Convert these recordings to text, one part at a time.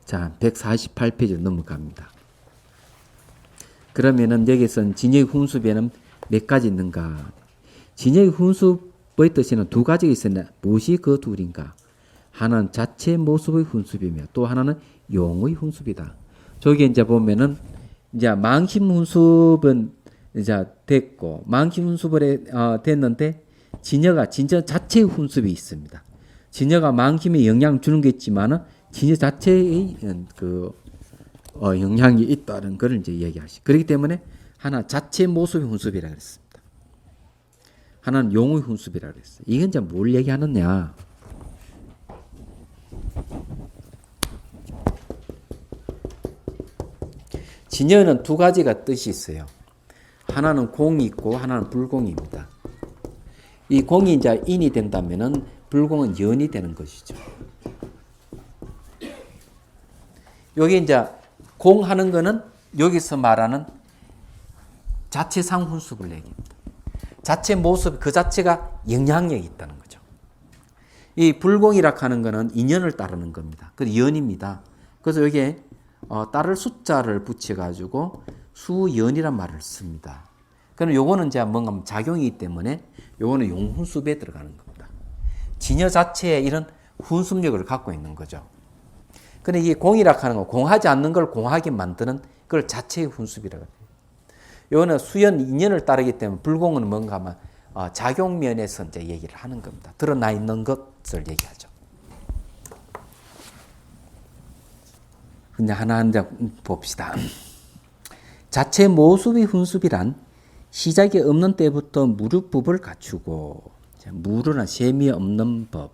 자, 148페이지로 넘어갑니다. 그러면은 여기서는 진여의 훈수배는 몇 가지 있는가? 진여의 훈수의 뜻에는 두 가지가 있었나? 무엇이 그 둘인가? 하나는 자체 모습의 훈수비며 또 하나는 용의 훈수비다. 저기 이제 보면은 이제 망심 훈수은 이제 됐고 망심 훈수를 됐는데 진여가 진여 자체의 훈수비 있습니다. 진여가 망심에 영향을 주는 게 있지만은 진여 자체의 영향이 있다는 걸 이제 얘기하시. 그렇기 때문에 하나 자체 모습의 훈수비라 그랬습니다. 하나는 용의 훈수비라 그랬어요. 이건 이제 뭘 얘기하느냐? 진여는 두 가지가 뜻이 있어요. 하나는 공이 있고 하나는 불공입니다. 이 공이 이제 인이 된다면은 불공은 연이 되는 것이죠. 여기 이제 공하는 거는 여기서 말하는 자체상 훈수를 얘기합니다. 자체 모습 그 자체가 영향력이 있다는 거죠. 이 불공이라 하는 거는 인연을 따르는 겁니다. 그 연입니다. 그래서 여기에 따를 숫자를 붙여가지고 수연이란 말을 씁니다. 그럼 요거는 이제 뭔가 작용이기 때문에 요거는 용훈수비에 들어가는 겁니다. 진여 자체에 이런 훈습력을 갖고 있는 거죠. 근데 이 공이라 하는 거, 공하지 않는 걸 공하게 만드는 그걸 자체의 훈수비라고 해요. 요거는 수연, 인연을 따르기 때문에 불공은 뭔가 하면 작용면에서 이제 얘기를 하는 겁니다. 드러나 있는 것을 얘기하죠. 근데 하나 봅시다. 자체 모습의 훈수비란 시작이 없는 때부터 무릇법을 갖추고, 무르나 셈이 없는 법.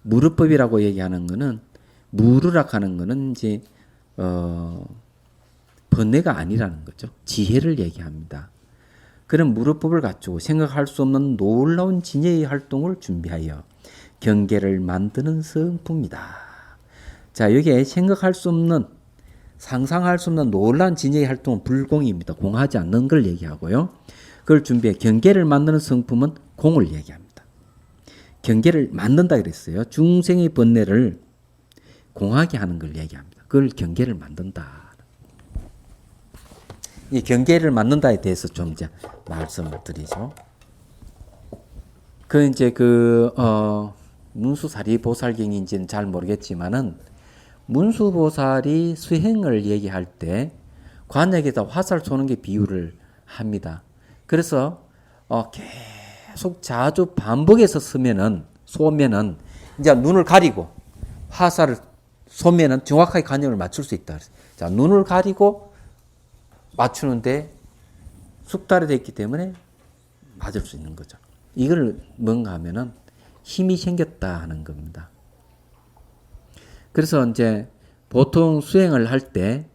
무릇법이라고 얘기하는 거는, 무르라 하는 거는 이제, 번뇌가 아니라는 거죠. 지혜를 얘기합니다. 그런 무릇법을 갖추고 생각할 수 없는 놀라운 진여의 활동을 준비하여 경계를 만드는 성품이다. 자, 여기에 생각할 수 없는, 상상할 수 없는 놀라운 진여의 활동은 불공입니다. 공하지 않는 걸 얘기하고요. 그걸 준비해 경계를 만드는 성품은 공을 얘기합니다. 경계를 만든다 그랬어요. 중생의 번뇌를 공하게 하는 걸 얘기합니다. 그걸 경계를 만든다. 이 경계를 만든다에 대해서 좀 이제 말씀을 드리죠. 이제 문수사리 보살경인지는 잘 모르겠지만은 문수보살이 수행을 얘기할 때 관역에다 화살 쏘는 게 비유를 합니다. 그래서 계속 자주 반복해서 쏘면은 이제 눈을 가리고 화살을 쏘면은 정확하게 관역을 맞출 수 있다. 자, 눈을 가리고 맞추는데 숙달이 됐기 때문에 맞을 수 있는 거죠. 이걸 뭔가 하면은 힘이 생겼다 하는 겁니다. 그래서 이제 보통 수행을 할 때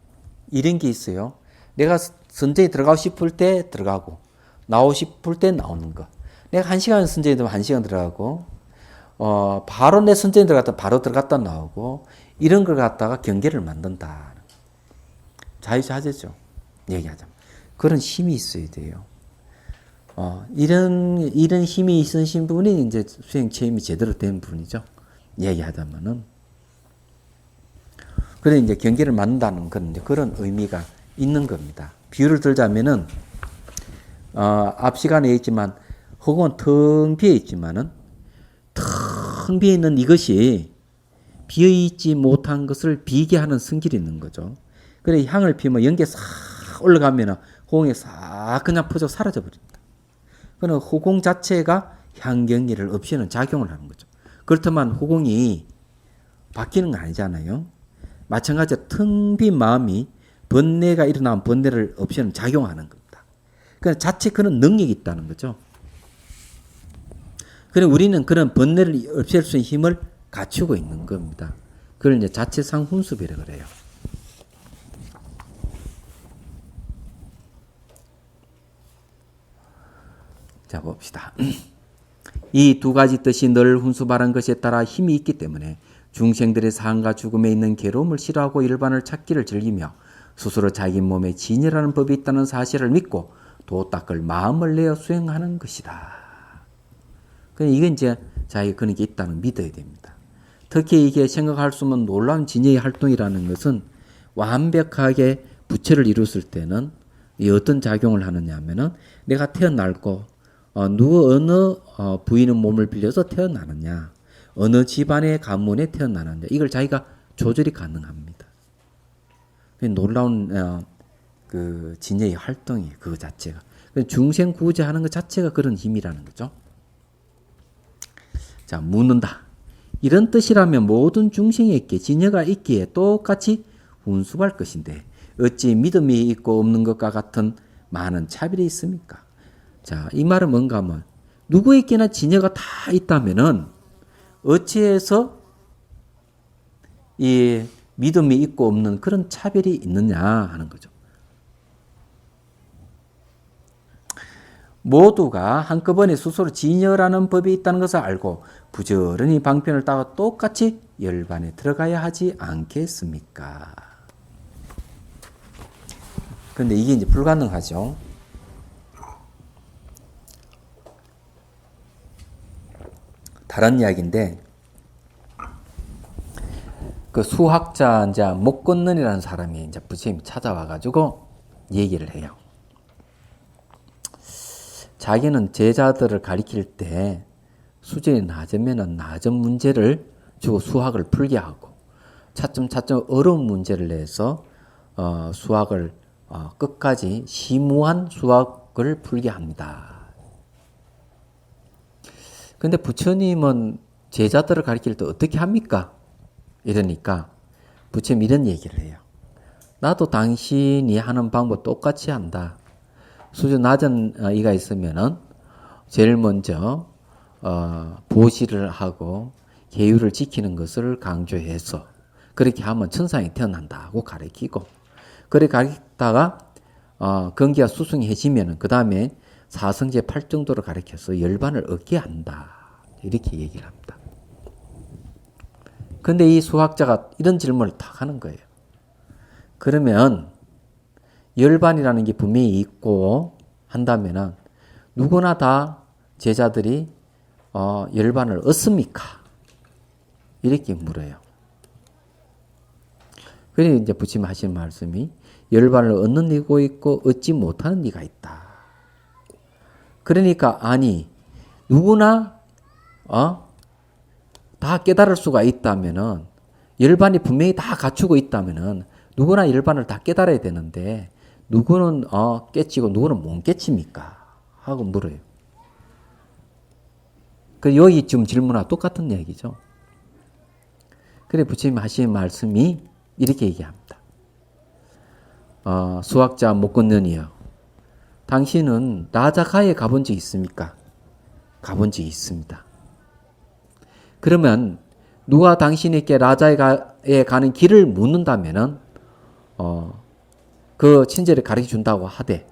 이런 게 있어요. 내가 선정에 들어가고 싶을 때 들어가고 나오고 싶을 때 나오는 거. 내가 1시간 선정에 들어가면 1시간 들어가고 바로 내 선정에 들어갔다 바로 들어갔다 나오고 이런 걸 갖다가 경계를 만든다. 자유자재죠. 얘기하자면. 그런 힘이 있어야 돼요. 이런 힘이 있으신 분이 이제 수행 체험이 제대로 된 분이죠. 얘기하자면은. 그래 이제 경계를 만든다는 그런 의미가 있는 겁니다. 비유를 들자면은 앞 시간에 있지만 허공은 텅 비어 있지만은 텅 비어 있는 이것이 비어 있지 못한 것을 비게 하는 성질이 있는 거죠. 그래 향을 피우면 연기에 싹 올라가면은 허공에 싹 그냥 퍼져 사라져 버립니다. 그러나 허공 자체가 향경리를 없애는 작용을 하는 거죠. 그렇다면 허공이 바뀌는 건 아니잖아요. 마찬가지로 텅 빈 마음이 번뇌가 일어나면 번뇌를 없애는 작용하는 겁니다. 그러니까 자체 그런 능력이 있다는 거죠. 그래 우리는 그런 번뇌를 없앨 수 있는 힘을 갖추고 있는 겁니다. 그걸 이제 자체상 훈수비라고 그래요. 자 봅시다. 이 두 가지 뜻이 늘 훈수바란 것에 따라 힘이 있기 때문에 중생들의 삶과 죽음에 있는 괴로움을 싫어하고 일반을 찾기를 즐기며 스스로 자기 몸에 진이라는 법이 있다는 사실을 믿고 도 닦을 마음을 내어 수행하는 것이다. 이건 이제 자기 그런 게 있다는 믿어야 됩니다. 특히 이게 생각할 수 없는 놀라운 진여의 활동이라는 것은 완벽하게 부처를 이뤘을 때는 이 어떤 작용을 하느냐 하면은 내가 태어날고 어느 부인의 몸을 빌려서 태어나느냐, 어느 집안의 가문에 태어나느냐, 이걸 자기가 조절이 가능합니다. 놀라운 그 진여의 활동이에요. 그 자체가. 중생 구제하는 것 자체가 그런 힘이라는 거죠. 자, 묻는다. 이런 뜻이라면 모든 중생에게 진여가 있기에 똑같이 훈수할 것인데 어찌 믿음이 있고 없는 것과 같은 많은 차별이 있습니까? 자, 이 말은 뭔가 하면 누구에게나 진여가 다 있다면은 어찌해서 이 믿음이 있고 없는 그런 차별이 있느냐 하는 거죠. 모두가 한꺼번에 스스로 진여라는 법이 있다는 것을 알고 부지런히 방편을 따가 똑같이 열반에 들어가야 하지 않겠습니까? 그런데 이게 이제 불가능하죠. 다른 이야기인데, 그 수학자 이제 목건넌이라는 사람이 이제 부처님 찾아와가지고 얘기를 해요. 자기는 제자들을 가리킬 때 수준이 낮으면은 낮은 문제를 주고 수학을 풀게 하고 차츰차츰 어려운 문제를 내서 수학을 끝까지 심오한 수학을 풀게 합니다. 근데 부처님은 제자들을 가리킬 때 어떻게 합니까? 이러니까 부처님 이런 얘기를 해요. 나도 당신이 하는 방법 똑같이 한다. 수준 낮은 이가 있으면은 제일 먼저 보시를 하고 계율을 지키는 것을 강조해서 그렇게 하면 천상에 태어난다고 가르치고, 그렇게 가르치다가 근기가 수승해지면은 그 다음에 사성제 8정도를 가르쳐서 열반을 얻게 한다. 이렇게 얘기를 합니다. 근데 이 수학자가 이런 질문을 딱 하는 거예요. 그러면 열반이라는 게 분명히 있고 한다면은 누구나 다 제자들이 열반을 얻습니까? 이렇게 물어요. 그래서 이제 부처님 하시는 말씀이 열반을 얻는 이가 있고 얻지 못하는 이가 있다. 그러니까 아니 누구나 다 깨달을 수가 있다면은 열반이 분명히 다 갖추고 있다면은 누구나 열반을 다 깨달아야 되는데 누구는 깨치고 누구는 못 깨칩니까? 하고 물어요. 그 여기 지금 질문하고 똑같은 얘기죠. 그래 부처님 하신 말씀이 이렇게 얘기합니다. 수학자 목건넌이여, 당신은 나자가에 가본 적 있습니까? 가본 적이 있습니다. 그러면 누가 당신에게 라자에 가는 길을 묻는다면은 그 친절을 가르쳐 준다고 하되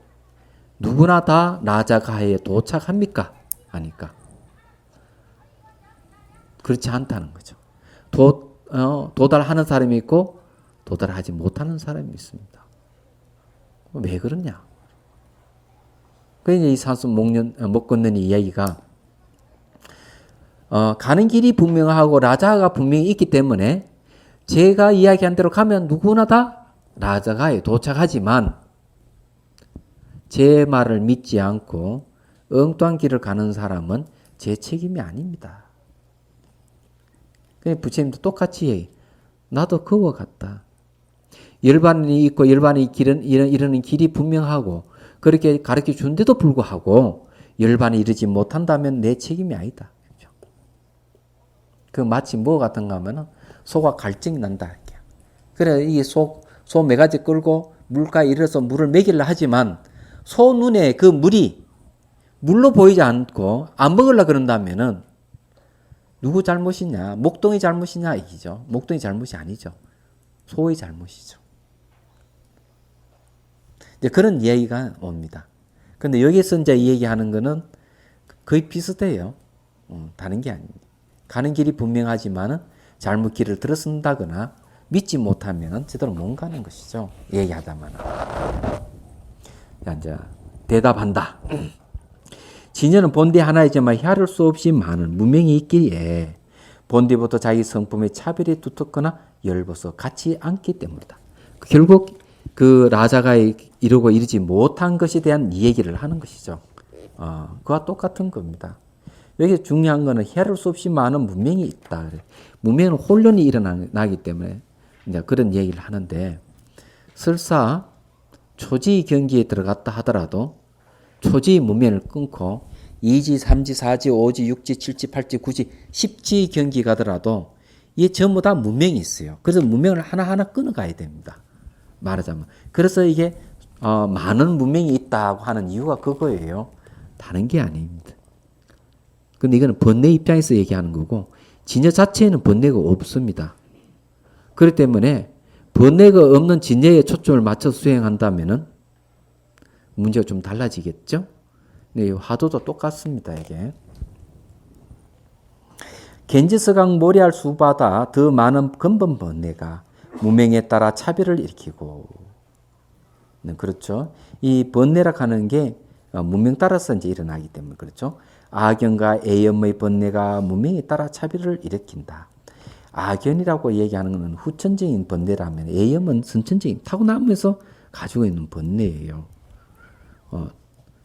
누구나 다 라자가에 도착합니까? 하니까 그렇지 않다는 거죠. 도달하는 사람이 있고 도달하지 못하는 사람이 있습니다. 왜 그러냐? 그러니까 이 산수 목건넌이 이야기가 가는 길이 분명하고 라자가 분명히 있기 때문에 제가 이야기한 대로 가면 누구나 다 라자가에 도착하지만 제 말을 믿지 않고 엉뚱한 길을 가는 사람은 제 책임이 아닙니다. 부처님도 똑같이 얘기해요. 나도 그와 같다. 열반이 있고 열반이 이르는 길이 분명하고 그렇게 가르쳐 준데도 불구하고 열반에 이르지 못한다면 내 책임이 아니다. 그 마치 뭐 같은가 하면 소가 갈증이 난다. 그래 이 소 매가지 끌고 물가에 이르러서 물을 먹이려 하지만 소 눈에 그 물이 물로 보이지 않고 안 먹으려 그런다면은 누구 잘못이냐? 목동이 잘못이냐? 이기죠. 목동이 잘못이 아니죠. 소의 잘못이죠. 이제 그런 이야기가 옵니다. 근데 여기서 이제 이 얘기하는 거는 거의 비슷해요. 다른 게 아닙니다. 가는 길이 분명하지만은 잘못 길을 들어선다거나 믿지 못하면 제대로 못 가는 것이죠. 얘기하다만. 자, 이제 대답한다. 진여는 본디 하나이지만 헤아릴 수 없이 많은 문명이 있기에 본디부터 자기 성품의 차별이 두텁거나 열버서 같지 않기 때문이다. 결국 그 라자가 이루고 이르지 못한 것에 대한 얘기를 하는 것이죠. 그와 똑같은 겁니다. 여기 중요한 것은 헤아릴 수 없이 많은 문명이 있다. 문명은 혼란이 일어나기 때문에 이제 그런 얘기를 하는데, 설사 초지 경기에 들어갔다 하더라도 초지 문명을 끊고 2지, 3지, 4지, 5지, 6지, 7지, 8지, 9지, 10지 경기 가더라도 이게 전부 다 문명이 있어요. 그래서 문명을 하나하나 끊어가야 됩니다. 말하자면. 그래서 이게 많은 문명이 있다고 하는 이유가 그거예요. 다른 게 아닙니다. 근데 이거는 번뇌 입장에서 얘기하는 거고, 진여 자체에는 번뇌가 없습니다. 그렇기 때문에 번뇌가 없는 진여에 초점을 맞춰서 수행한다면은 문제가 좀 달라지겠죠? 네, 화두도 똑같습니다, 이게. 겐지스강 모리알 수바다 더 많은 근본 번뇌가 문명에 따라 차별을 일으키고, 네, 그렇죠. 이 번뇌라 하는 게 문명 따라서 이제 일어나기 때문에 그렇죠. 악연과 애염의 번뇌가 문명에 따라 차별을 일으킨다. 악연이라고 얘기하는 것은 후천적인 번뇌라면, 애염은 선천적인 타고나면서 가지고 있는 번뇌예요.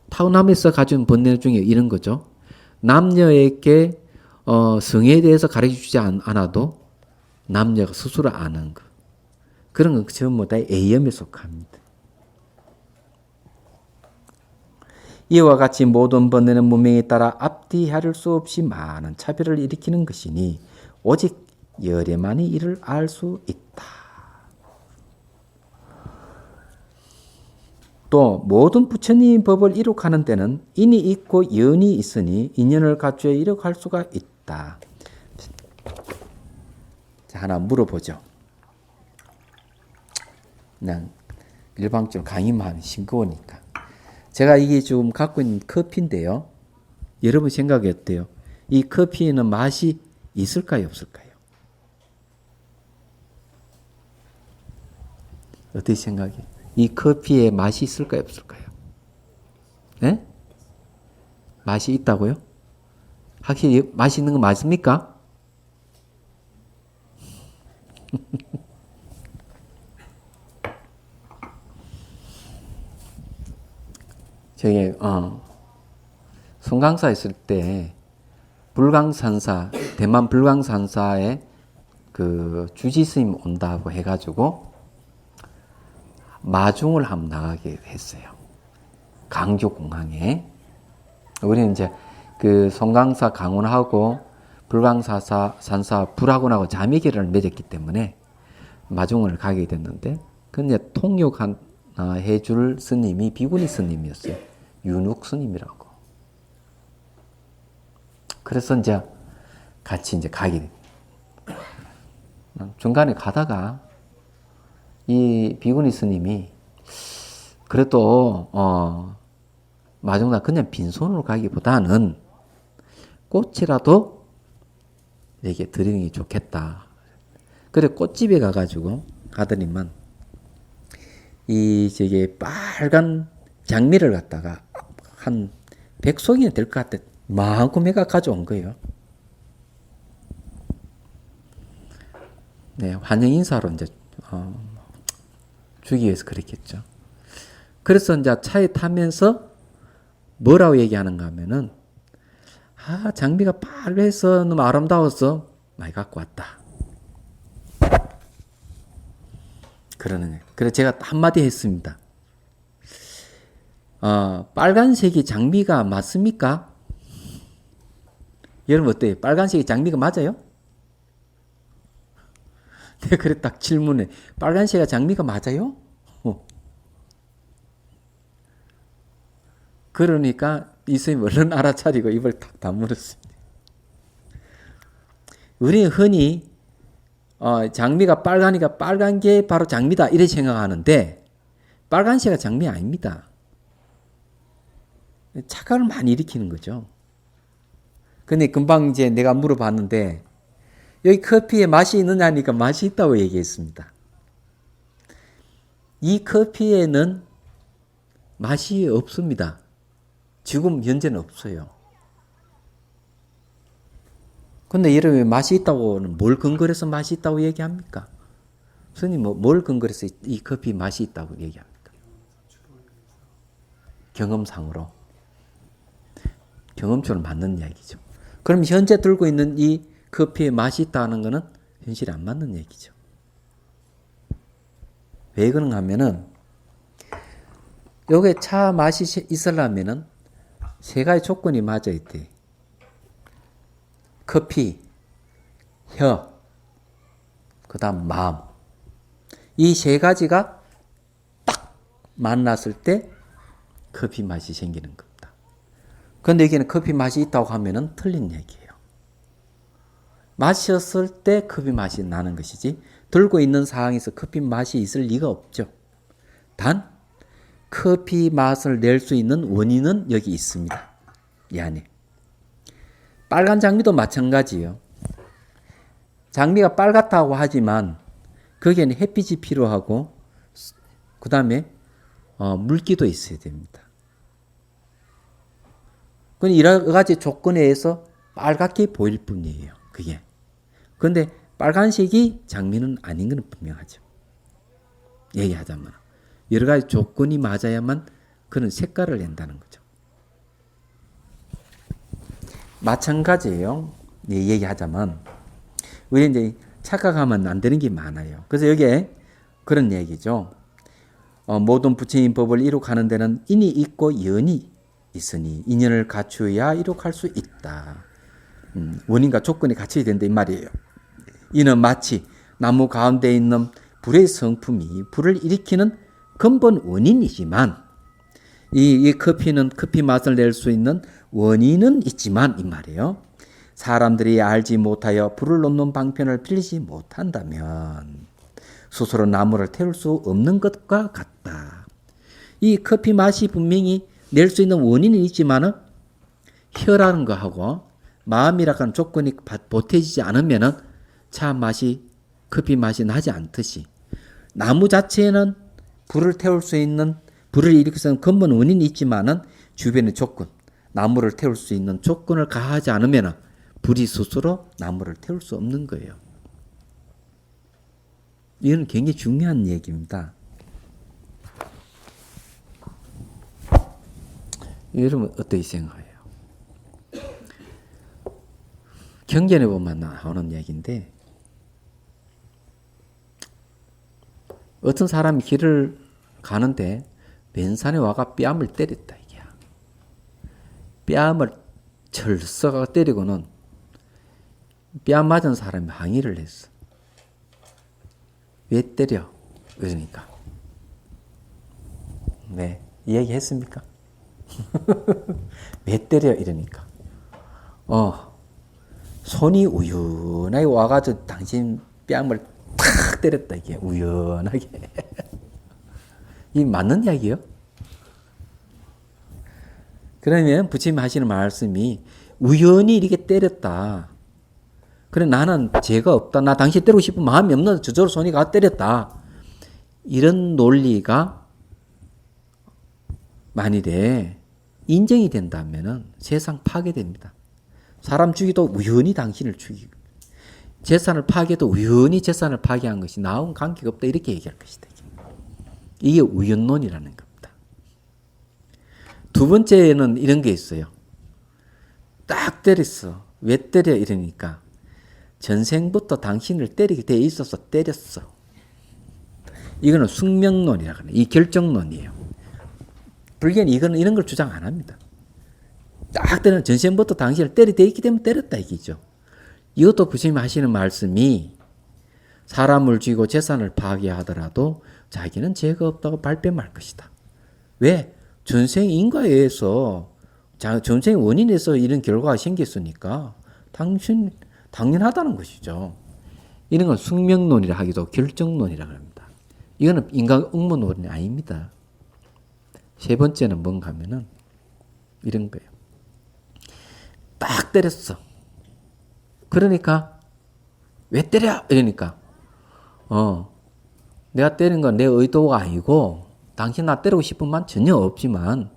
타고나면서 가지고 있는 번뇌 중에 이런 거죠. 남녀에게 성에 대해서 가르쳐주지 않아도 남녀가 스스로 아는 것. 그런 건 전부 다 애염에 속합니다. 이와 같이 모든 번뇌는 문명에 따라 앞뒤 헤아릴 수 없이 많은 차별을 일으키는 것이니 오직 열애만이 이를 알 수 있다. 또 모든 부처님 법을 이룩하는 데는 인이 있고 연이 있으니 인연을 갖추어 이룩할 수가 있다. 자, 하나 물어보죠. 그냥 일방적으로 강의만 하면 싱거우니까. 제가 이게 지금 갖고 있는 커피인데요. 여러분 생각이 어때요? 이 커피에는 맛이 있을까요, 없을까요? 어떻게 생각해요? 이 커피에 맛이 있을까요, 없을까요? 네? 맛이 있다고요? 확실히 맛이 있는 거 맞습니까? 저기 송강사 있을 때 불광산사, 대만 불광산사에 그 주지 스님 온다고 해가지고 마중을 한번 나가게 했어요. 강주 공항에. 우리는 이제 그 송강사 강원하고 불광산사 불학원하고 자매결연을 맺었기 때문에 마중을 가게 됐는데, 근데 통역한 해줄 스님이 비구니 스님이었어요. 윤욱 스님이라고. 그래서 이제 같이 이제 가게 됩니다. 중간에 가다가 이 비구니 스님이 그래도 마중나 그냥 빈손으로 가기보다는 꽃이라도 이렇게 드리는 게 좋겠다. 그래 꽃집에 가가지고 가더니만 이 저게 빨간 장미를 갖다가 한 100송이나 될 것 같아. 마구매가 가져온 거예요. 네, 환영 인사로 이제 주기 위해서 그랬겠죠. 그래서 이제 차에 타면서 뭐라고 얘기하는가 하면은, 장미가 빨개서 너무 아름다워서 많이 갖고 왔다. 그러는 거예요. 그래서 제가 한마디 했습니다. 빨간색이 장미가 맞습니까? 여러분 어때요? 빨간색이 장미가 맞아요? 내가 그래 딱 질문해. 빨간색이 장미가 맞아요? 그러니까 이 스님 얼른 알아차리고 입을 탁 다물었습니다. 우리는 흔히 장미가 빨가니까 빨간 게 바로 장미다 이렇게 생각하는데, 빨간색이 장미 아닙니다. 착각을 많이 일으키는 거죠. 근데 금방 이제 내가 물어봤는데, 여기 커피에 맛이 있느냐니까 맛이 있다고 얘기했습니다. 이 커피에는 맛이 없습니다. 지금 현재는 없어요. 근데 이름에 맛이 있다고는 뭘 근거로 해서 맛이 있다고 얘기합니까? 스님 뭘 근거로 해서 이 커피 맛이 있다고 얘기합니까? 경험상으로. 경험적으로 맞는 이야기죠. 그럼 현재 들고 있는 이 커피의 맛이 있다는 것은 현실에 안 맞는 얘기죠. 왜 그런가 하면은 여기에 차 맛이 있으려면은 세 가지 조건이 맞아야 돼. 커피, 혀, 그 다음 마음. 이 세 가지가 딱 만났을 때 커피 맛이 생기는 겁니다. 그런데 여기는 커피 맛이 있다고 하면은 틀린 얘기예요. 마셨을 때 커피 맛이 나는 것이지 들고 있는 상황에서 커피 맛이 있을 리가 없죠. 단 커피 맛을 낼 수 있는 원인은 여기 있습니다. 이 안에. 빨간 장미도 마찬가지예요. 장미가 빨갛다고 하지만 거기에는 햇빛이 필요하고 그 다음에 물기도 있어야 됩니다. 여러 가지 조건에 의해서 빨갛게 보일 뿐이에요. 그게. 그런데 빨간색이 장미는 아닌 건 분명하죠. 얘기하자면 여러 가지 조건이 맞아야만 그런 색깔을 낸다는 거죠. 마찬가지예요. 얘기하자면 우리 이제 착각하면 안 되는 게 많아요. 그래서 여기에 그런 얘기죠. 모든 부처님 법을 이룩하는 데는 인이 있고 연이 있으니 인연을 갖추어야 이룩할 수 있다. 원인과 조건이 갖춰야 된다 이 말이에요. 이는 마치 나무 가운데 있는 불의 성품이 불을 일으키는 근본 원인이지만 이 커피는 커피 맛을 낼 수 있는 원인은 있지만 이 말이에요. 사람들이 알지 못하여 불을 놓는 방편을 빌리지 못한다면 스스로 나무를 태울 수 없는 것과 같다. 이 커피 맛이 분명히 낼 수 있는 원인은 있지만 혀라는 거하고 마음이라고 하는 조건이 보태지지 않으면 차 맛이 커피 맛이 나지 않듯이 나무 자체에는 불을 태울 수 있는 불을 일으킬 수 있는 근본 원인이 있지만은 주변의 조건, 나무를 태울 수 있는 조건을 가하지 않으면 불이 스스로 나무를 태울 수 없는 거예요. 이건 굉장히 중요한 얘기입니다. 여러분 어떻게 생각해요? 경전에 보면 나오는 얘기인데 어떤 사람이 길을 가는데 왼산에 와가 뺨을 때렸다 이게. 뺨을 철썩가 때리고는 뺨 맞은 사람이 항의를 했어. 왜 때려? 그러니까. 네, 이야기했습니까? 왜 때려? 이러니까. 손이 우연하게 와가지고 당신 뺨을 탁 때렸다 이게 우연하게. 이 맞는 이야기예요? 그러면 부처님 하시는 말씀이 우연히 이렇게 때렸다. 그래 나는 죄가 없다. 나 당신 때리고 싶은 마음이 없는데 저절로 손이 가 때렸다. 이런 논리가 만일에 인정이 된다면 세상 파괴됩니다. 사람 죽이도 우연히 당신을 죽이고 재산을 파괴도 우연히 재산을 파괴한 것이 나하고는 관계가 없다. 이렇게 얘기할 것이다. 이게 우연론이라는 겁니다. 두 번째는 이런 게 있어요. 딱 때렸어. 왜 때려? 이러니까 전생부터 당신을 때리게 돼 있어서 때렸어. 이거는 숙명론이라고 해요. 이 결정론이에요. 불교는 이런 걸 주장 안 합니다. 딱 때리는 전생부터 당신을 때리게 돼 있기 때문에 때렸다 이기죠. 이것도 부처님이 하시는 말씀이 사람을 죽이고 재산을 파괴하더라도 자기는 죄가 없다고 발뺌할 것이다. 왜? 전생 인과에 의해서 전생 원인에서 이런 결과가 생겼으니까 당연하다는 것이죠. 이런 건 숙명론이라 하기도 결정론이라고 합니다. 이거는 인간 응모론이 아닙니다. 세 번째는 뭔가 하면은 이런 거예요. 딱 때렸어. 그러니까 왜 때려? 이러니까 내가 때린 건 내 의도가 아니고 당신 나 때리고 싶은 마음 전혀 없지만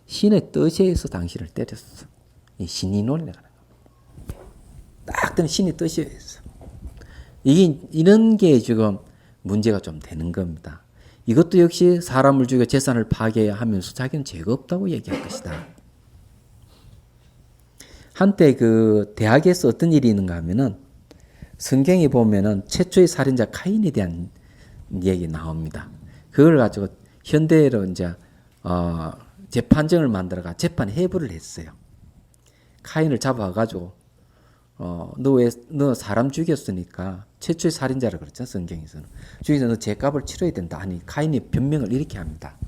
신의 뜻에 의해서 당신을 때렸어. 이 신이론이라고 합니다. 딱 뜨는 신의 뜻이었어. 이런 게 지금 문제가 좀 되는 겁니다. 이것도 역시 사람을 죽여 재산을 파괴하면서 자기는 죄가 없다고 얘기할 것이다. 한때 그 대학에서 어떤 일이 있는가 하면은 성경에 보면은 최초의 살인자 카인에 대한 얘기 나옵니다. 그걸 가지고 현대로 이제 재판정을 만들어가 재판 회부를 했어요. 카인을 잡아가지고 너 사람 죽였으니까 최초의 살인자라 그랬죠, 성경에서는. 죽여서 너 죄값을 치러야 된다 하니 카인이 변명을 이렇게 합니다.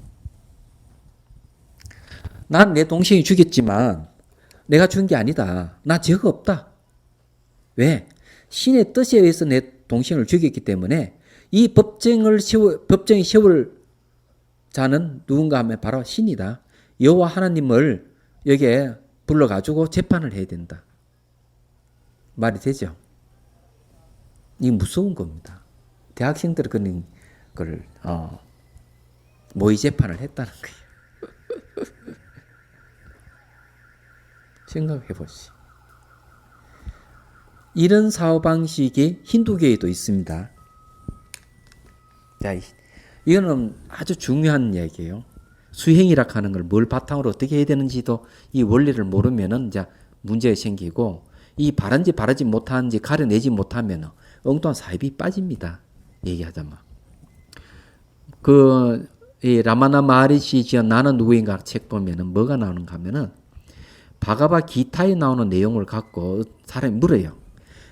난 내 동생이 죽였지만 내가 죽은 게 아니다. 나 죄가 없다. 왜? 신의 뜻에 의해서 내 동생을 죽였기 때문에 이 법정이 세울 자는 누군가 하면 바로 신이다. 여호와 하나님을 여기에 불러가지고 재판을 해야 된다. 말이 되죠? 이게 무서운 겁니다. 대학생들은 그런 걸 모의 재판을 했다는 거예요. 생각해 보시. 이런 사고방식이 힌두교에도 있습니다. 자, 이거는 아주 중요한 얘기예요. 수행이라 하는 걸 뭘 바탕으로 어떻게 해야 되는지도 이 원리를 모르면은 이제 문제가 생기고, 이 바른지 바르지 못하는지 가려내지 못하면 엉뚱한 사입이 빠집니다. 얘기하자면. 이 라마나 마하리시 지은 나는 누구인가 책 보면은 뭐가 나오는가 하면은 바가바 기타에 나오는 내용을 갖고 사람이 물어요.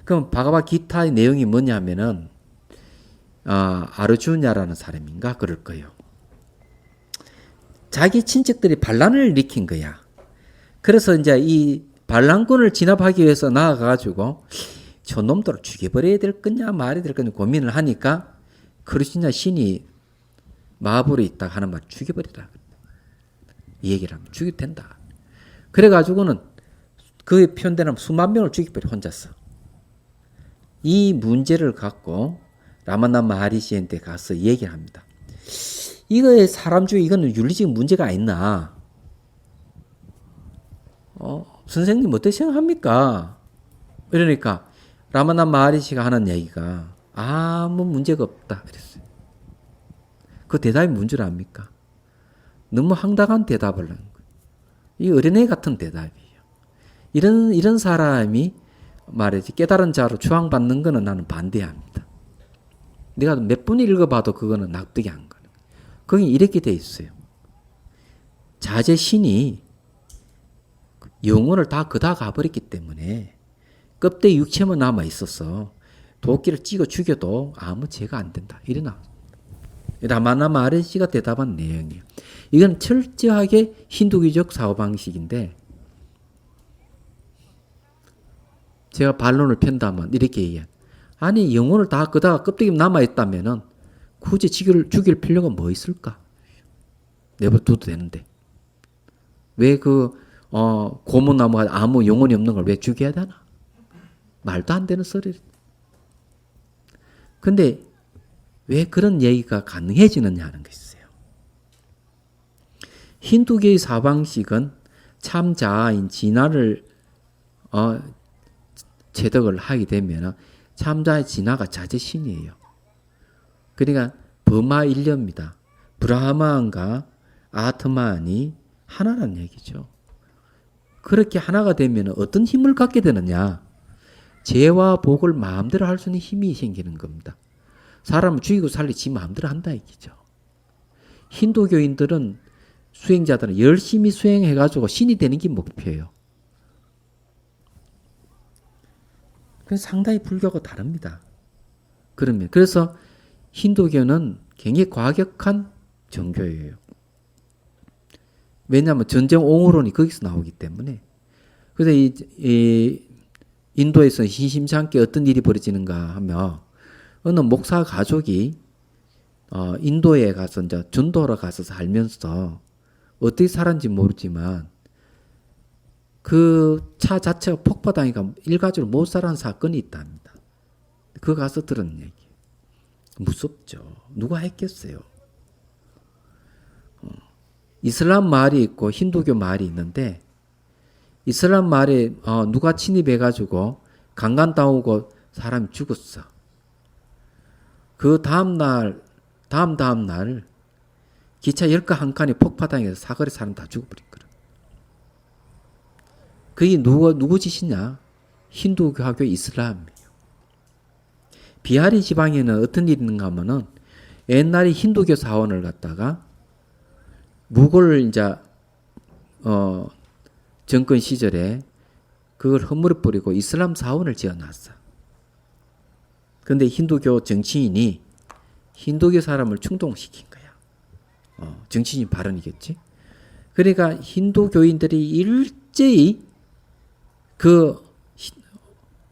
그럼 바가바 기타의 내용이 뭐냐면은 아르주냐라는 사람인가 그럴 거예요. 자기 친척들이 반란을 일으킨 거야. 그래서 이제 이 반란군을 진압하기 위해서 나아가가지고 저놈들을 죽여버려야 될 거냐 말아야 될 거냐 고민을 하니까 크리스냐 신이 마하불에 있다 하는 말 죽여버리라. 이 얘기를 하면 죽여도 된다. 그래가지고는 그에 표현되는 수만 명을 죽여버려 혼자서. 이 문제를 갖고 라마나 마하리시한테 가서 얘기를 합니다. 이거에 사람 중에 이거는 윤리적 문제가 있나? 선생님 어떻게 생각합니까? 이러니까 라마나 마하리시가 하는 얘기가 아무 문제가 없다 그랬어요. 그 대답이 뭔 줄 압니까? 너무 황당한 대답을 하는 거예요. 이 어린애 같은 대답이에요. 이런 사람이 말이지 깨달은 자로 추앙받는 거는 나는 반대합니다. 내가 몇 번 읽어봐도 그거는 납득이 안 가요. 거기 이렇게 돼 있어요. 자제신이 영혼을 다 그다 가버렸기 때문에 껍데기 육체만 남아 있어서 도끼를 찍어 죽여도 아무 죄가 안 된다. 이래 나왔습니다. 라마나 마하리시가 대답한 내용이에요. 이건 철저하게 힌두교적 사고방식인데 제가 반론을 편다면 이렇게 얘기해요. 아니 영혼을 다 그다가 껍데기 남아있다면 굳이 죽일 필요가 뭐 있을까? 내버려둬도 되는데 왜 고무나무가 아무 영혼이 없는 걸 왜 죽여야 되나? 말도 안 되는 소리를. 근데 왜 그런 얘기가 가능해지느냐 하는 게 있어요. 힌두교의 사방식은 참자아인 진화를 체득을 하게 되면 참자의 진화가 자제신이에요. 그러니까 버마일려입니다. 브라하만과 아트만이 하나라는 얘기죠. 그렇게 하나가 되면 어떤 힘을 갖게 되느냐? 죄와 복을 마음대로 할 수 있는 힘이 생기는 겁니다. 사람을 죽이고 살리지 마음대로 한다 얘기죠. 힌두교인들은 수행자들은 열심히 수행해가지고 신이 되는 게 목표예요. 상당히 불교하고 다릅니다. 그래서 힌두교는 굉장히 과격한 종교예요. 왜냐하면 전쟁 옹호론이 거기서 나오기 때문에. 그래서 이 인도에서 심심찮게 어떤 일이 벌어지는가 하면 어느 목사 가족이 인도에 가서 이제 전도하러 가서 살면서 어떻게 살았는지 모르지만 그 차 자체가 폭파당하니까 일가족을 못 살아는 사건이 있답니다. 그거 가서 들은 얘기. 무섭죠. 누가 했겠어요. 이슬람 말이 있고 힌두교 말이 있는데 이슬람 말에 누가 침입해가지고 강간당하고 사람이 죽었어. 그 다음날 기차 열가 한 칸이 폭파당해서 사거리 사람 다 죽어버린 거라. 그게 누구 짓이냐? 힌두교하고 이슬람이에요. 비하리 지방에는 어떤 일이 있는가 하면은 옛날에 힌두교 사원을 갖다가 무골 이제 정권 시절에 그걸 허물어 버리고 이슬람 사원을 지어놨어. 근데 힌두교 정치인이 힌두교 사람을 충동시킨 거야. 정치인 발언이겠지. 그러니까 힌두교인들이 일제히 그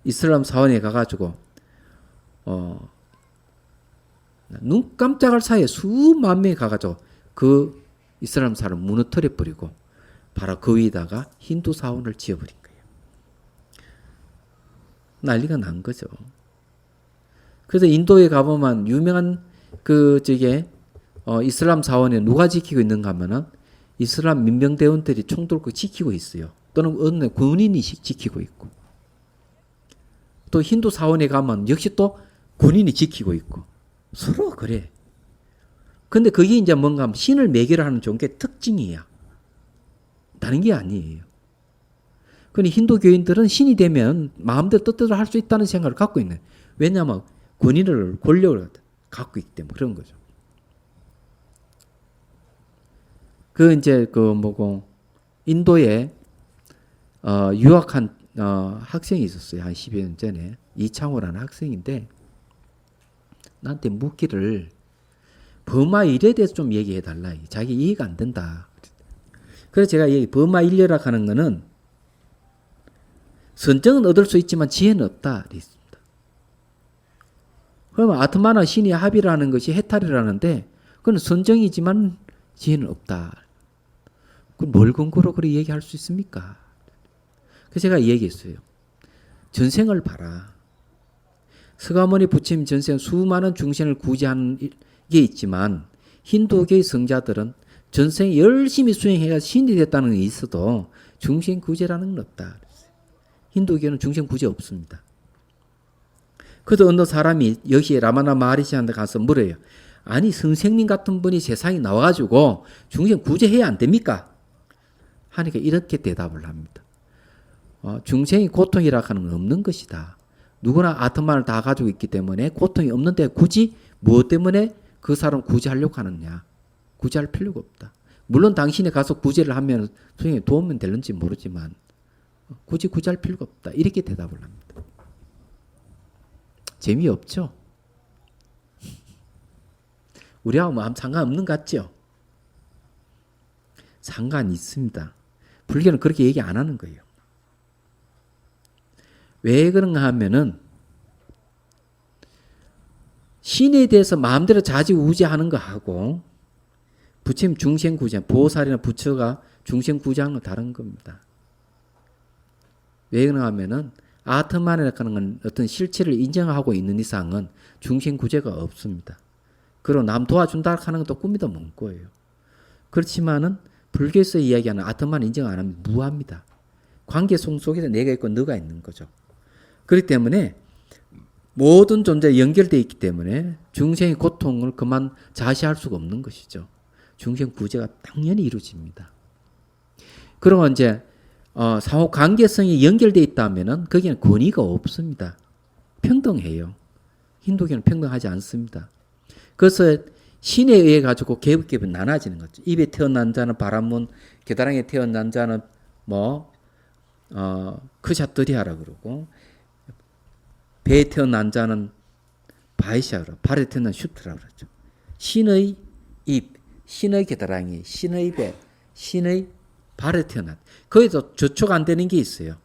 이슬람 사원에 가가지고 눈 깜짝할 사이에 수만 명이 가가지고 그 이슬람 사람을 무너뜨려 버리고 바로 그 위에다가 힌두 사원을 지어버린 거예요. 난리가 난 거죠. 그래서 인도에 가보면 유명한 이슬람 사원에 누가 지키고 있는가 하면은 이슬람 민병대원들이 총 들고 지키고 있어요. 또는 어느 군인이 지키고 있고. 또 힌두 사원에 가면 역시 또 군인이 지키고 있고. 서로 그래. 근데 그게 이제 뭔가 하면 신을 매개를 하는 종교의 특징이야. 다른 게 아니에요. 근데 힌두교인들은 신이 되면 마음대로 뜻대로 할 수 있다는 생각을 갖고 있는. 왜냐하면 권위를 권력을 갖고 있기 때문에 그런 거죠. 인도에 유학한 학생이 있었어요. 한 10여 년 전에 이창호라는 학생인데 나한테 묻기를 버마 일에 대해서 좀 얘기해 달라. 자기 이해가 안 된다. 그래서 제가 버마 일려라 하는 거는 선정은 얻을 수 있지만 지혜는 없다. 그랬습니다. 그러면 아트마나 신의 합의라는 것이 해탈이라는데 그건 선정이지만 지혜는 없다. 그건 뭘 근거로 그렇게 얘기할 수 있습니까? 그래서 제가 얘기했어요. 전생을 봐라. 서가모니 부처님 전생 수많은 중생을 구제하는 게 있지만 힌두교의 성자들은 전생에 열심히 수행해가 신이 됐다는 게 있어도 중생 구제라는 건 없다. 힌두교는 중생 구제 없습니다. 그래도 어느 사람이 여기에 라마나 마하리시한테 가서 물어요. 아니 선생님 같은 분이 세상에 나와가지고 중생 구제해야 안 됩니까? 하니까 이렇게 대답을 합니다. 중생이 고통이라 하는 건 없는 것이다. 누구나 아트만을 다 가지고 있기 때문에 고통이 없는데 굳이 무엇 때문에 그 사람 구제하려고 하느냐. 구제할 필요가 없다. 물론 당신이 가서 구제를 하면 선생님이 도움은 될는지 모르지만 굳이 구제할 필요가 없다. 이렇게 대답을 합니다. 재미없죠? 우리하고 뭐 상관없는 것 같죠? 상관이 있습니다. 불교는 그렇게 얘기 안 하는 거예요. 왜 그런가 하면은 신에 대해서 마음대로 좌지우지하는 거하고 부처님 중생구제, 보살이나 부처가 중생구제하는 건 다른 겁니다. 왜 그런가 하면은 아트만이라는 건 어떤 실체를 인정하고 있는 이상은 중생구제가 없습니다. 그리고 남 도와준다 하는 것도 꿈에도 먼 거예요. 그렇지만은 불교에서 이야기하는 아트만 인정 안 하면 무합니다. 관계성 속에서 내가 있고 너가 있는 거죠. 그렇기 때문에 모든 존재에 연결되어 있기 때문에 중생의 고통을 그만 자시할 수가 없는 것이죠. 중생 구제가 당연히 이루어집니다. 그러면 이제 상호 관계성이 연결되어 있다면은 거기는 권위가 없습니다. 평등해요. 힌두교는 평등하지 않습니다. 그래서 신에 의해 가지고 계급이 나눠지는 거죠. 입에 태어난 자는 바람문, 겨드랑이에 태어난 자는 크샤트리아라 그러고 배에 태어난 자는 바이샤 그러고 발에 태어난 슈트라 그러죠. 신의 입, 신의 겨드랑이, 신의 배, 신의 발에 태어난 거기서 접촉 안 되는 게 있어요.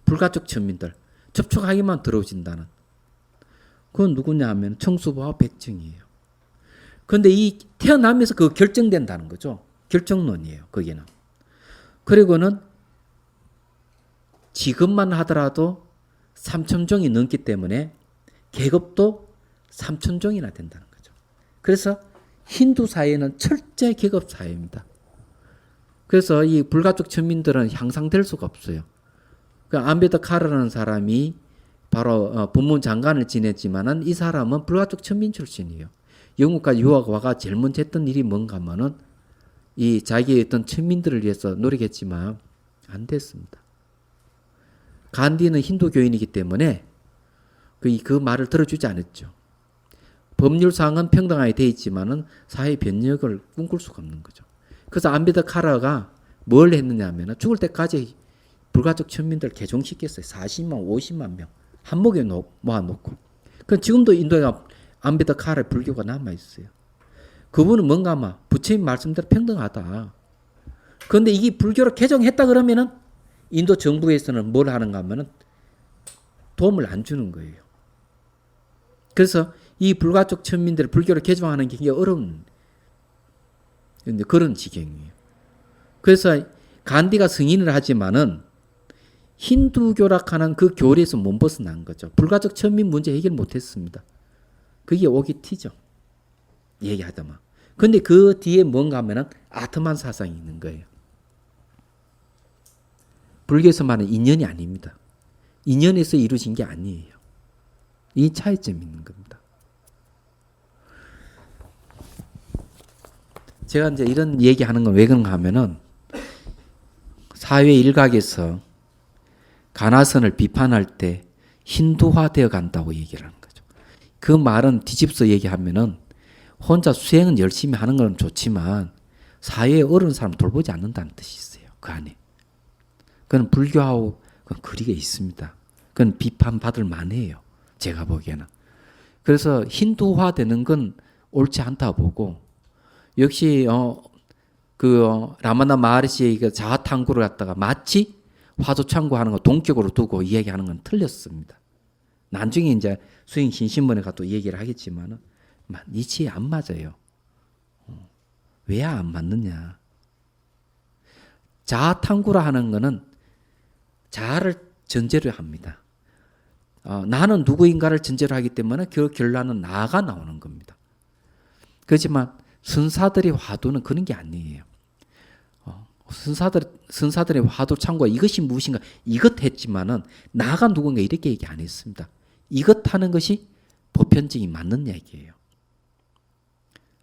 불가촉 천민들 접촉하기만 들어오진다는 그건 누구냐 하면 청수부와 백정이에요. 그런데 이 태어나면서 그거 결정된다는 거죠. 결정론이에요. 거기는. 그리고는 지금만 하더라도 3,000종이 넘기 때문에 계급도 3,000종이나 된다는 거죠. 그래서 힌두 사회는 철저히 계급 사회입니다. 그래서 이 불가촉 천민들은 향상될 수가 없어요. 그 암베드카르라는 사람이 바로 법무부 장관을 지냈지만은 이 사람은 불가촉 천민 출신이에요. 영국까지 유학 와가 제일 먼저 했던 일이 뭔가 하면은 이 자기의 어떤 천민들을 위해서 노력했지만 안 됐습니다. 간디는 힌두 교인이기 때문에 그 말을 들어주지 않았죠. 법률상은 평등하게 돼 있지만은 사회 변혁을 꿈꿀 수가 없는 거죠. 그래서 암베드카르가 뭘 했느냐 하면은 죽을 때까지 불가촉 천민들 개종시켰어요. 40만, 50만 명. 한목에 모아놓고. 그 지금도 인도에 암베드카르 불교가 남아있어요. 그분은 뭔가 막 부처님 말씀대로 평등하다. 그런데 이게 불교를 개종했다 그러면은 인도 정부에서는 뭘 하는가 하면은 도움을 안 주는 거예요. 그래서 이 불가촉 천민들을 불교를 개종하는 게 굉장히 어려운 그런 지경이에요. 그래서 간디가 승인을 하지만은 힌두교락하는 그 교리에서 못 벗어난 거죠. 불가촉 천민 문제 해결 못했습니다. 그게 오기티죠. 얘기하다만. 근데 그 뒤에 뭔가 하면은 아트만 사상이 있는 거예요. 불교에서 말하는 인연이 아닙니다. 인연에서 이루어진 게 아니에요. 이 차이점이 있는 겁니다. 제가 이제 이런 얘기하는 건 왜 그런가 하면은 사회 일각에서 가나선을 비판할 때 힌두화되어 간다고 얘기를 하는 거죠. 그 말은 뒤집서 얘기하면은 혼자 수행은 열심히 하는 건 좋지만 사회에 어려운 사람 돌보지 않는다는 뜻이 있어요. 그 안에. 그건 불교하고 거리가 있습니다. 그건 비판받을 만해요. 제가 보기에는. 그래서 힌두화되는 건 옳지 않다 보고 역시 라마나 마하리시의 그 자아탐구를 갖다가 마치 화두 참고하는 거 동격으로 두고 이야기하는 건 틀렸습니다. 나중에 이제 수행 신신문에 가도 얘기를 하겠지만은 니치에 안 맞아요. 왜 안 맞느냐? 자아탐구라 하는 거는 자아를 전제로 합니다. 나는 누구인가를 전제로 하기 때문에 그 결론은 나가 나오는 겁니다. 그렇지만 선사들의 화두는 그런 게 아니에요. 선사들의 화두 참고 이것이 무엇인가 이것 했지만은 나가 누군가 이렇게 얘기 안 했습니다. 이것 하는 것이 보편적이 맞는 얘기예요.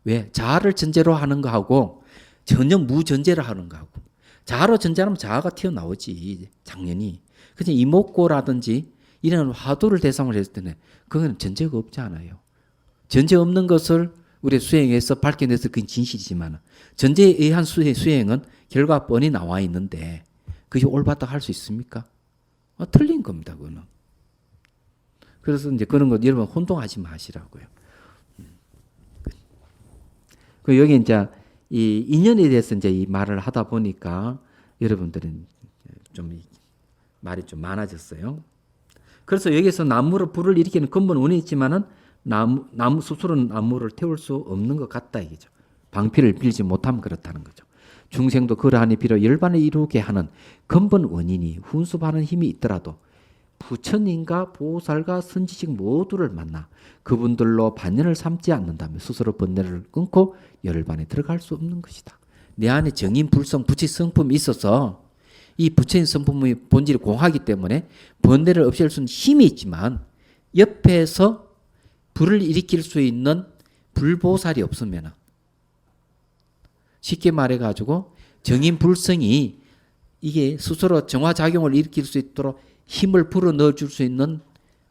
왜? 자아를 전제로 하는 거하고 전혀 무전제로 하는 거하고 자아로 전제하면 자아가 튀어나오지 당연히. 그냥 이목고라든지 이런 화두를 대상으로 했을 때는 그건 전제가 없지 않아요. 전제 없는 것을 우리 수행해서 밝혀내서 그건 진실이지만 전제에 의한 수행은 결과 뻔히 나와 있는데 그것이 올바르다 할 수 있습니까? 틀린 겁니다. 그거는. 그래서 이제 그런 거 여러분 혼동하지 마시라고요. 그 여기 이제 이 인연에 대해서 이제 이 말을 하다 보니까 여러분들은 좀 말이 좀 많아졌어요. 그래서 여기서 나무로 불을 일으키는 근본 원인이 있지만은 나무 스스로는 나무를 태울 수 없는 것 같다 이거죠. 방피를 빌지 못하면 그렇다는 거죠. 중생도 그러하니 비록 열반을 이루게 하는 근본 원인이 훈수하는 힘이 있더라도 부처님과 보살과 선지식 모두를 만나 그분들로 반연을 삼지 않는다면 스스로 번뇌를 끊고 열반에 들어갈 수 없는 것이다. 내 안에 정인 불성 부치 성품이 있어서 이 부처님 성품의 본질이 공하기 때문에 번뇌를 없앨 수 있는 힘이 있지만 옆에서 불을 일으킬 수 있는 불보살이 없으면 쉽게 말해가지고 정인 불성이 이게 스스로 정화작용을 일으킬 수 있도록 힘을 불어 넣어줄 수 있는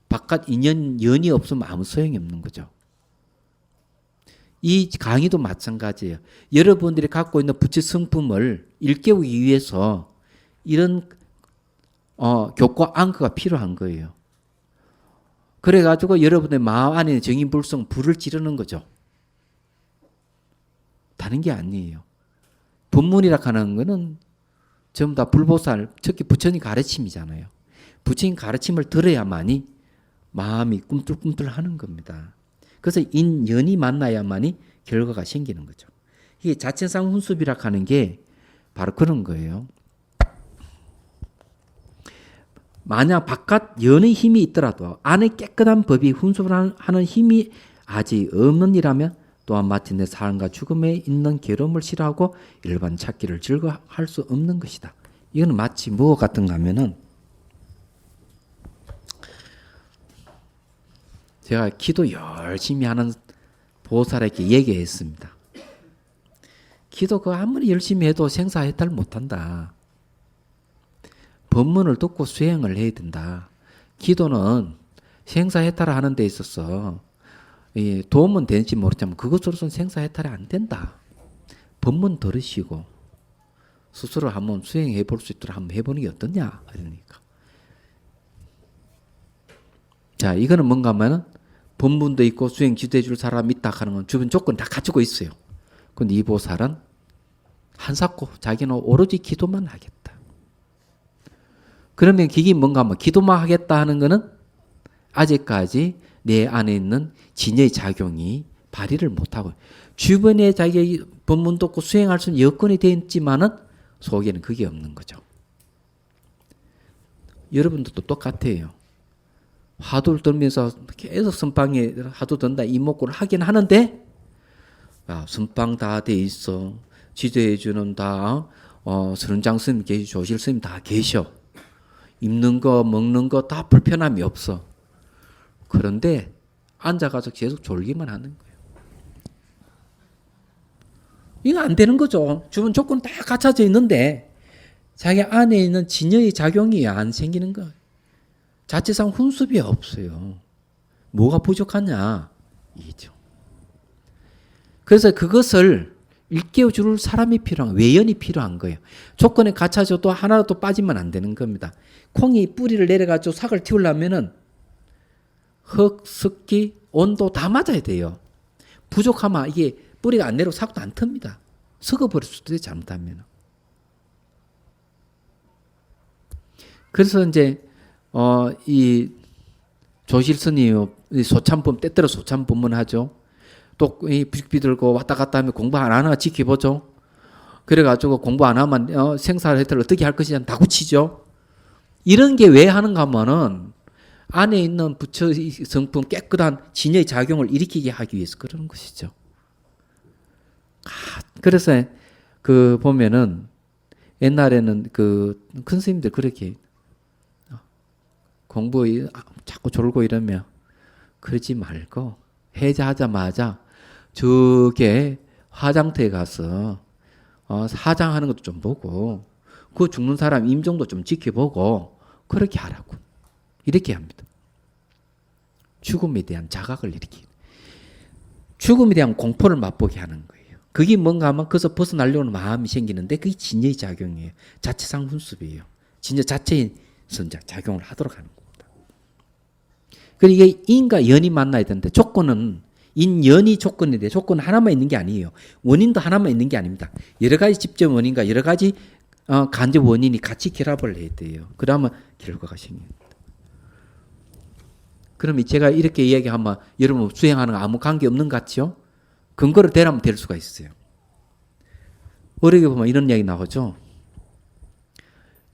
바깥 연이 없으면 아무 소용이 없는 거죠. 이 강의도 마찬가지예요. 여러분들이 갖고 있는 부처 성품을 일깨우기 위해서 이런 교과 앙크가 필요한 거예요. 그래가지고 여러분의 마음 안에 정인불성 불을 지르는 거죠. 다른 게 아니에요. 법문이라 하는 거는 전부 다 불보살, 특히 부처님 가르침이잖아요. 부처님 가르침을 들어야만이 마음이 꿈틀꿈틀 하는 겁니다. 그래서 인연이 만나야만이 결과가 생기는 거죠. 이게 자체상 훈습이라 하는 게 바로 그런 거예요. 만약 바깥 연의 힘이 있더라도 안에 깨끗한 법이 훈습을 하는 힘이 아직 없는 이라면 또한 마치 내 삶과 죽음에 있는 괴로움을 싫어하고 일반 찾기를 즐거워할 수 없는 것이다. 이건 마치 무엇 같은가 하면은 제가 기도 열심히 하는 보살에게 얘기했습니다. 기도 그 아무리 열심히 해도 생사해탈 못한다. 법문을 듣고 수행을 해야 된다. 기도는 생사해탈을 하는 데 있어서 도움은 되는지 모르지만 그것으로서는 생사해탈이 안 된다. 법문 들으시고 스스로 한번 수행해 볼 수 있도록 한번 해보는 게 어떠냐. 그러니까. 자, 이거는 뭔가 하면은 법문도 있고 수행 지도해 줄 사람 있다 하는 건 주변 조건 다 갖추고 있어요. 근데 이 보살은 한사코 자기는 오로지 기도만 하겠다. 그러면 그게 뭔가 하면 기도만 하겠다 하는 거는 아직까지 내 안에 있는 진여의 작용이 발휘를 못하고 주변에 자기 법문 듣고 수행할 수 있는 여건이 되어 있지만은 속에는 그게 없는 거죠. 여러분들도 똑같아요. 화두를 들면서 계속 선방에 화두 든다 이목구를 하긴 하는데 선방 다 돼 있어. 지도해 주는 다 선장 스님 계시 조실 스님 다 계셔. 입는 거 먹는 거 다 불편함이 없어. 그런데 앉아가서 계속 졸기만 하는 거예요. 이거 안 되는 거죠. 주변 조건 다 갖춰져 있는데 자기 안에 있는 진여의 작용이 안 생기는 거예요. 자체상 훈습이 없어요. 뭐가 부족하냐? 이죠. 그래서 그것을 일깨워 줄 사람이 필요한, 외연이 필요한 거예요. 조건에 갖춰져도 하나라도 빠지면 안 되는 겁니다. 콩이 뿌리를 내려가지고 삭을 틔우려면은 흙, 습기, 온도 다 맞아야 돼요. 부족하면 이게 뿌리가 안 내려고 삭도 안 틉니다. 썩어버릴 수도 있어요, 잘못하면. 그래서 이제 이 조실스님 소참법 때때로 소참법문 하죠. 또 이 비비 들고 왔다 갔다 하면 공부 안 하나 지켜보죠. 그래가지고 공부 안 하면 생사해탈을 어떻게 할 것이냐 다 굳히죠. 이런 게 왜 하는가 하면은 안에 있는 부처 성품 깨끗한 진여의 작용을 일으키게 하기 위해서 그러는 것이죠. 그래서 그 보면은 옛날에는 그 큰 스님들 그렇게 공부 자꾸 졸고 이러면 그러지 말고 해제하자마자 저게 화장터에 가서 화장하는 것도 좀 보고 그 죽는 사람 임종도 좀 지켜보고 그렇게 하라고. 이렇게 합니다. 죽음에 대한 자각을 일으키는. 죽음에 대한 공포를 맛보게 하는 거예요. 그게 뭔가 하면 거기서 벗어나려는 마음이 생기는데 그게 진여의 작용이에요. 자체상 훈습이에요. 진여 자체의 선작 작용을 하도록 하는 겁니다. 그리고 이게 인과 연이 만나야 되는데 조건은 인연이 조건인데 조건 하나만 있는 게 아니에요. 원인도 하나만 있는 게 아닙니다. 여러 가지 직접 원인과 여러 가지 간접 원인이 같이 결합을 해야 돼요. 그러면 결과가 생깁니다. 그럼 제가 이렇게 이야기하면 여러분 수행하는 거 아무 관계 없는 것 같죠? 근거를 대라면 될 수가 있어요. 어렵게 보면 이런 이야기 나오죠.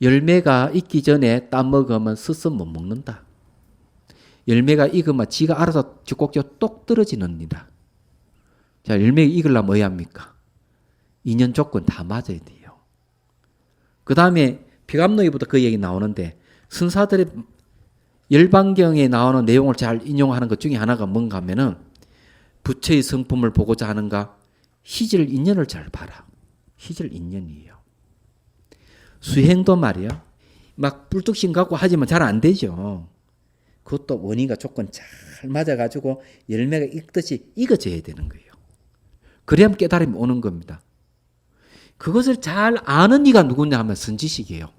열매가 익기 전에 따먹으면 스스 못 먹는다. 열매가 익으면 지가 알아서 쥐꼭지가 똑 떨어지는니다. 자, 열매가 익으려면 뭐 해야 합니까? 인연 조건 다 맞아야 돼요. 그 다음에 비감노이부터 그 얘기 나오는데 선사들의 열반경에 나오는 내용을 잘 인용하는 것 중에 하나가 뭔가 하면은 부처의 성품을 보고자 하는가? 희질 인연을 잘 봐라. 희질 인연이에요. 수행도 말이야. 막 뿔뚝심 갖고 하지만 잘 안 되죠. 그것도 원인과 조건 잘 맞아가지고 열매가 익듯이 익어져야 되는 거예요. 그래야 깨달음이 오는 겁니다. 그것을 잘 아는 이가 누구냐 하면 선지식이에요.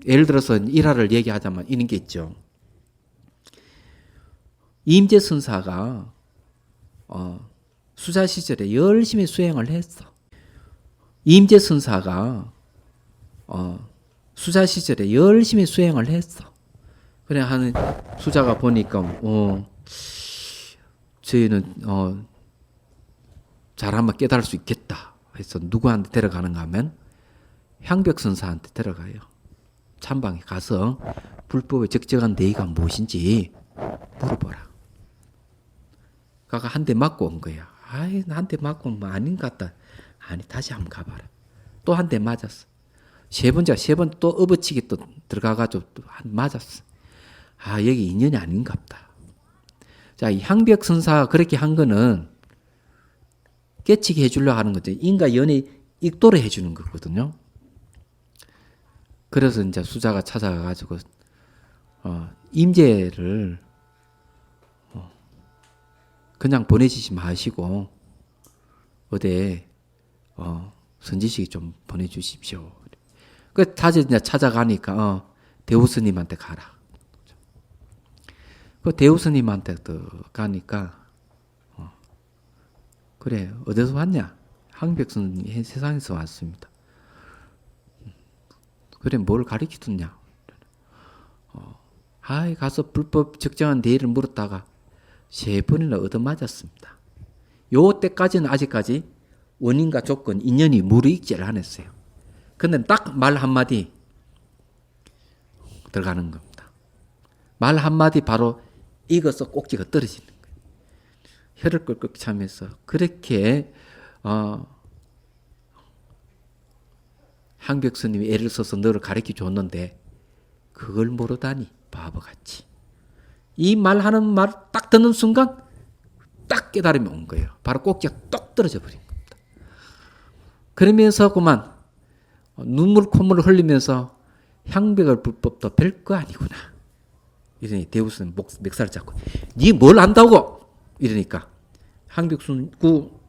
예를 들어서 일화를 얘기하자면 이런 게 있죠. 임재 선사가 수자 시절에 열심히 수행을 했어. 임재 선사가 수자 시절에 열심히 수행을 했어. 그래 하는 수자가 보니까 저희는 잘하면 깨달을 수 있겠다 해서 누구한테 데려가는가 하면 향벽선사한테 데려가요. 참방에 가서 불법의 적정한 대의가 무엇인지 물어보라. 가가 한 대 맞고 온 거야. 아이, 한 대 맞고 뭐 아닌 것 같다. 아니, 다시 한번 가봐라. 또 한 대 맞았어. 세 번 또 업어치기 또 들어가가지고 또 한 맞았어. 아, 여기 인연이 아닌갑다. 자, 이 향벽선사가 그렇게 한 거는 깨치게 해주려고 하는 거죠. 인과 연이 익도를 해주는 거거든요. 그래서 이제 수자가 찾아가가지고 임재를 그냥 보내주지 마시고 어디 선지식 좀 보내주십시오. 그 다시 이제 찾아가니까 대우스님한테 가라. 그 대우스님한테 가니까 그래 어디서 왔냐? 항백스님이 세상에서 왔습니다. 그래 뭘 가르치셨냐? 가서 불법 적정한 대의를 물었다가 3번이나 얻어맞았습니다. 요 때까지는 아직까지 원인과 조건, 인연이 무르익지를 않았어요. 근데 딱 말 한마디 들어가는 겁니다. 말 한마디 바로 익어서 꼭지가 떨어지는 거예요. 혀를 끌끌 차면서 그렇게 항백스님이 애를 써서 너를 가르쳐 줬는데 그걸 모르다니 바보같이. 이 말하는 말 딱 듣는 순간 딱 깨달음이 온 거예요. 바로 꼭지가 똑 떨어져 버린 겁니다. 그러면서 그만 눈물 콧물을 흘리면서 향백을 불법도 별거 아니구나. 이러니 대우스는 멱살을 잡고 니 뭘 안다고? 이러니까 향백순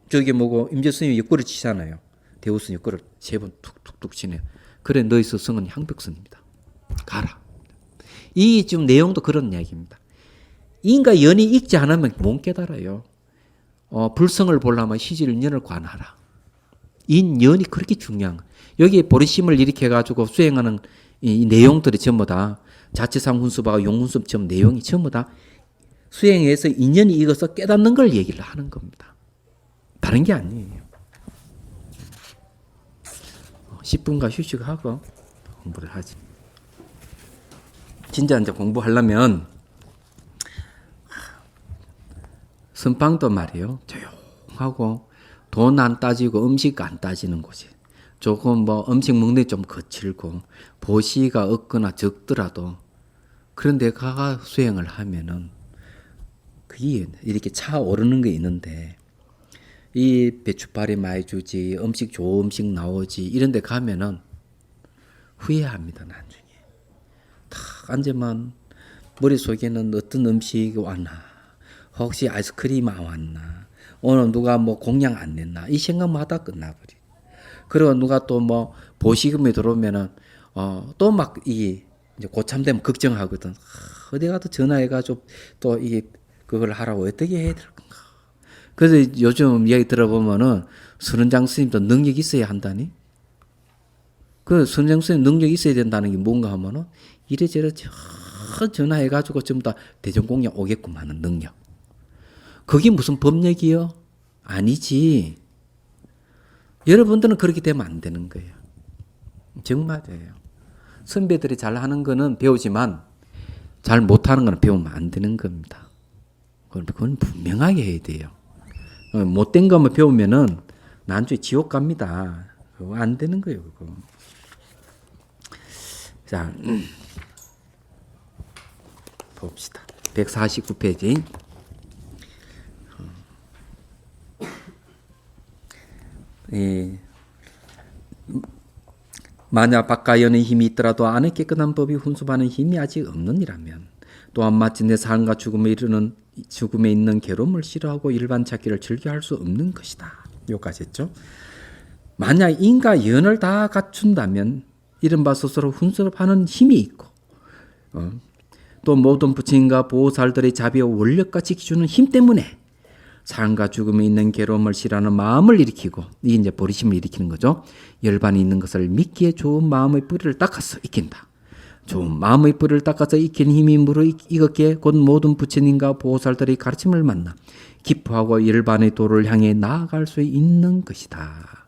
저기 뭐고 임재스님이 옆구리 치잖아요. 대우스는 옆구리를 3번 툭툭툭 치네요. 그래 너희 스승은 향백순입니다. 가라. 이 지금 내용도 그런 이야기입니다. 인과 연이 익지 않으면 못 깨달아요. 불성을 보려면 시질년을 관하라. 인연이 그렇게 중요한 거예요. 여기에 보리심을 일으켜가지고 수행하는 이 내용들이 전부 다 자체상 훈수바가 용훈수처럼 내용이 전부 다 수행에서 인연이 익어서 깨닫는 걸 얘기를 하는 겁니다. 다른 게 아니에요. 10분간 휴식하고 공부를 하지. 진짜 이제 공부하려면 선방도 말이에요. 조용하고 돈 안 따지고 음식 안 따지는 곳이. 조금 뭐 음식 먹는 게 좀 거칠고 보시가 없거나 적더라도 그런 데 가가 수행을 하면은 그게 이렇게 차오르는 게 있는데 이 배추파리 많이 주지 음식 좋은 음식 나오지 이런 데 가면은 후회합니다. 나중에. 딱 앉으면 머릿속에는 어떤 음식이 왔나 혹시 아이스크림 안 왔나 오늘 누가 뭐 공양 안 냈나 이 생각만 하다 끝나버리. 그리고 누가 또 뭐 보시금에 들어오면은 또 막 이게 이제 고참되면 걱정하거든. 어디 가도 전화해가지고 또 이게 그걸 하라고 어떻게 해야 될 건가. 그래서 요즘 이야기 들어보면은 선원장 스님도 능력 있어야 한다니. 그 선원장 스님 능력 있어야 된다는 게 뭔가 하면은 이래저래 전화해가지고 전부 다 대전공양 오게끔 하는 능력. 그게 무슨 법력이요? 아니지. 여러분들은 그렇게 되면 안 되는 거예요. 정말이에요. 선배들이 잘하는 거는 배우지만 잘 못하는 거는 배우면 안 되는 겁니다. 그건 분명하게 해야 돼요. 못된 것만 배우면은 나중에 지옥 갑니다. 그거 안 되는 거예요. 그거. 자, 봅시다. 149페이지. 만약 바깥연의 힘이 있더라도 안에 깨끗한 법이 훈수하는 힘이 아직 없느니라면 또한 마치 내 삶과 죽음에 있는 괴로움을 싫어하고 일반 찾기를 즐겨 할 수 없는 것이다. 여기까지 했죠. 만약 인과 연을 다 갖춘다면 이른바 스스로 훈수하는 힘이 있고 또 모든 부처님과 보살들의 자비와 원력과 지켜주는 힘 때문에 삶과 죽음에 있는 괴로움을 싫어하는 마음을 일으키고 이게 이제 보리심을 일으키는 거죠. 열반이 있는 것을 믿기에 좋은 마음의 뿌리를 닦아서 익힌다. 좋은 마음의 뿌리를 닦아서 익힌 힘이 무르익었기에 곧 모든 부처님과 보살들의 가르침을 만나 기뻐하고 열반의 도를 향해 나아갈 수 있는 것이다.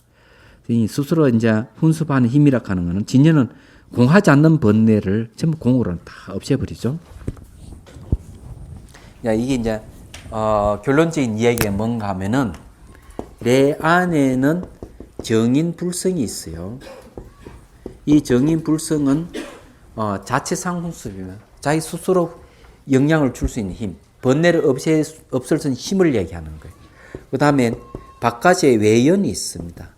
스스로 이제 훈습하는 힘이라 하는 것은 진여는 공하지 않는 번뇌를 전부 공으로 다 없애버리죠. 야, 이게 이제 결론적인 이야기가 뭔가 하면은 내 안에는 정인불성이 있어요. 이 정인불성은 자체상 훈습이면 자기 스스로 영향을 줄 수 있는 힘. 번뇌를 없앨 수 있는 힘을 얘기하는 거예요. 그 다음에 바깥에 외연이 있습니다.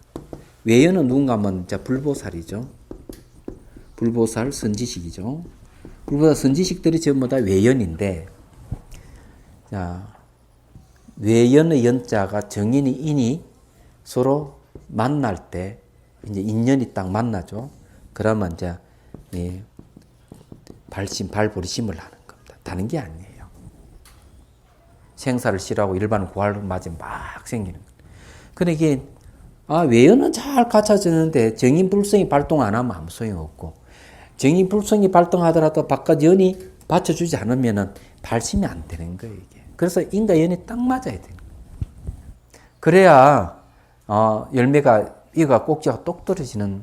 외연은 누군가 하면 불보살이죠. 불보살 선지식이죠. 불보살 선지식들이 전부 다 외연인데, 자, 외연의 연자가 정인이 인이 서로 만날 때 이제 인연이 딱 만나죠. 그러면 이제 발버리심을 하는 겁니다. 다른 게 아니에요. 생사를 싫어하고 일반을 구하를 맞으면 막 생기는 거예요. 근데 이게 외연은 잘 갖춰지는데 정인불성이 발동 안 하면 아무 소용 없고, 정인불성이 발동하더라도 바깥 연이 받쳐주지 않으면은 발심이 안 되는 거예요, 이게. 그래서 인과 연이 딱 맞아야 돼요. 그래야 열매가 이가 꼭지가 똑 떨어지는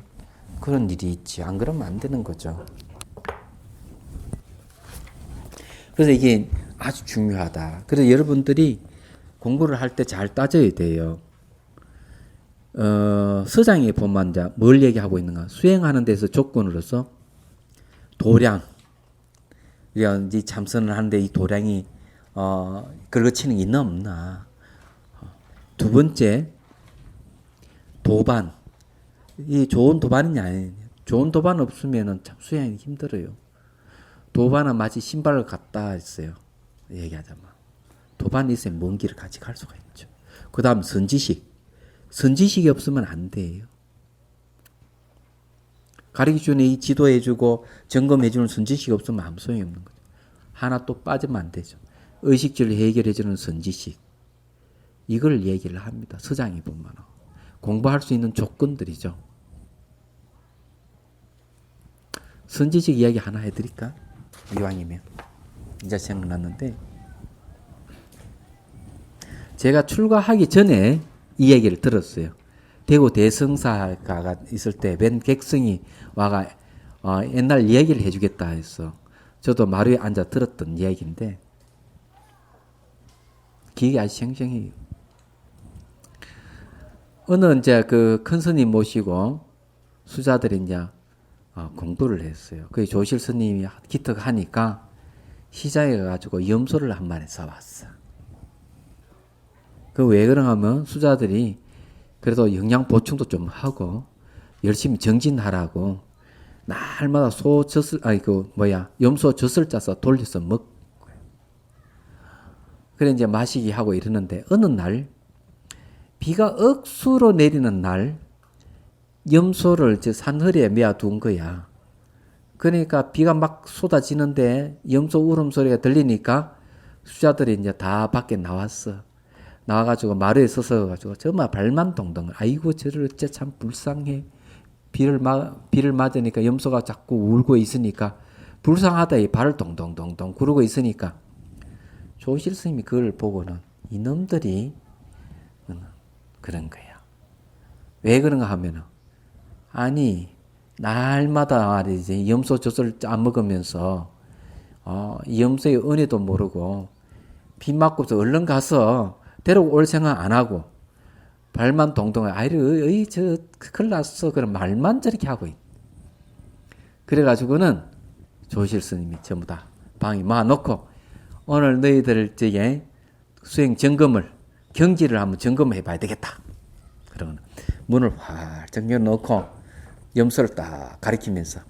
그런 일이 있지. 안 그러면 안 되는 거죠. 그래서 이게 아주 중요하다. 그래서 여러분들이 공부를 할 때 잘 따져야 돼요. 서장에 보면 이제 뭘 얘기하고 있는가? 수행하는 데서 조건으로서 도량. 이제 참선을 하는데 이 도량이 걸거치는 게 있나 없나. 두 번째, 도반. 이 좋은 도반이냐 아니냐. 좋은 도반 없으면 참 수행이 힘들어요. 도반은 마치 신발을 갖다 했어요. 얘기하자면. 도반이 있으면 먼 길을 같이 갈 수가 있죠. 그 다음 선지식. 선지식이 없으면 안 돼요. 가르쳐주는 이 지도해주고 점검해주는 선지식이 없으면 아무 소용이 없는 거죠. 하나 또 빠지면 안 되죠. 의식주를 해결해주는 선지식. 이걸 얘기를 합니다. 서장에 보면. 공부할 수 있는 조건들이죠. 선지식 이야기 하나 해드릴까? 이왕이면. 이제 생각났는데, 제가 출가하기 전에 이 얘기를 들었어요. 대구 대성사가 있을 때 웬 객성이 와가 옛날 이야기를 해주겠다 했어. 저도 마루에 앉아 들었던 이야기인데 기억이 아주 생생해요. 어느 이제 그 큰 스님 모시고 수자들이 이제 공부를 했어요. 그 조실 스님이 기특하니까 시장에 가가지고 염소를 한 마리 사왔어. 그 왜 그런가 하면 수자들이 그래도 영양 보충도 좀 하고 열심히 정진하라고 날마다 염소 젖을 짜서 돌려서 먹고. 그래 이제 마시기 하고 이러는데 어느 날 비가 억수로 내리는 날 염소를 산허리에 메어둔 거야. 그러니까 비가 막 쏟아지는데 염소 울음소리가 들리니까 수자들이 이제 다 밖에 나왔어. 나와가지고 마루에 서서 정말 발만 동동. 아이고 저를 어째 참 불쌍해. 비를 맞으니까 염소가 자꾸 울고 있으니까 불쌍하다. 이 발을 동동동동 구르고 있으니까 조실 스님이 그걸 보고는 이놈들이 그런 거야. 왜 그런가 하면은 아니 날마다 말이지 염소 젖을 짜 먹으면서 이 염소의 은혜도 모르고 비 맞고서 얼른 가서 데려올 생각 안 하고 발만 동동해. 아이를 저 큰일 났어. 그런 말만 저렇게 하고 있. 그래가지고는 조실 스님이 전부 다 방에 모아놓고 오늘 너희들 저게 수행 점검을 경지를 한번 점검해 봐야 되겠다. 그러면 문을 활짝 열어놓고 염소를 딱 가리키면서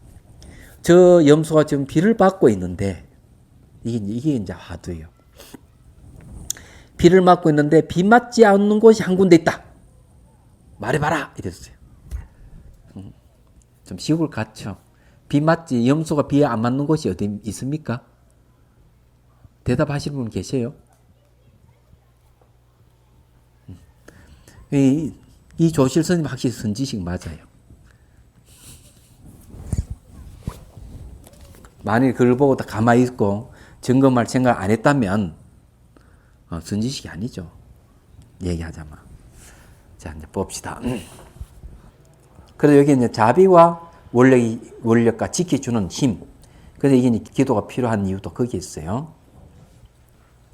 저 염소가 지금 비를 맞고 있는데 이게 이제 화두예요. 비를 맞고 있는데 비 맞지 않는 곳이 한 군데 있다. 말해봐라. 이랬어요. 좀 시골 같죠. 비 맞지 염소가 비에 안 맞는 곳이 어디 있습니까? 대답하시는 분 계세요? 이 조실 스님 확실히 선지식 맞아요. 만일 그걸 보고 다 가만히 있고 점검할 생각 안 했다면 선지식이 아니죠. 얘기하자면. 자, 이제 봅시다. 그래서 여기 이제 자비와 원력과 지켜주는 힘. 그래서 이게 기도가 필요한 이유도 거기 있어요.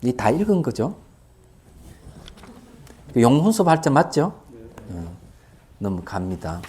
이 다 읽은 거죠. 용훈수 발자 맞죠? 넘어갑니다.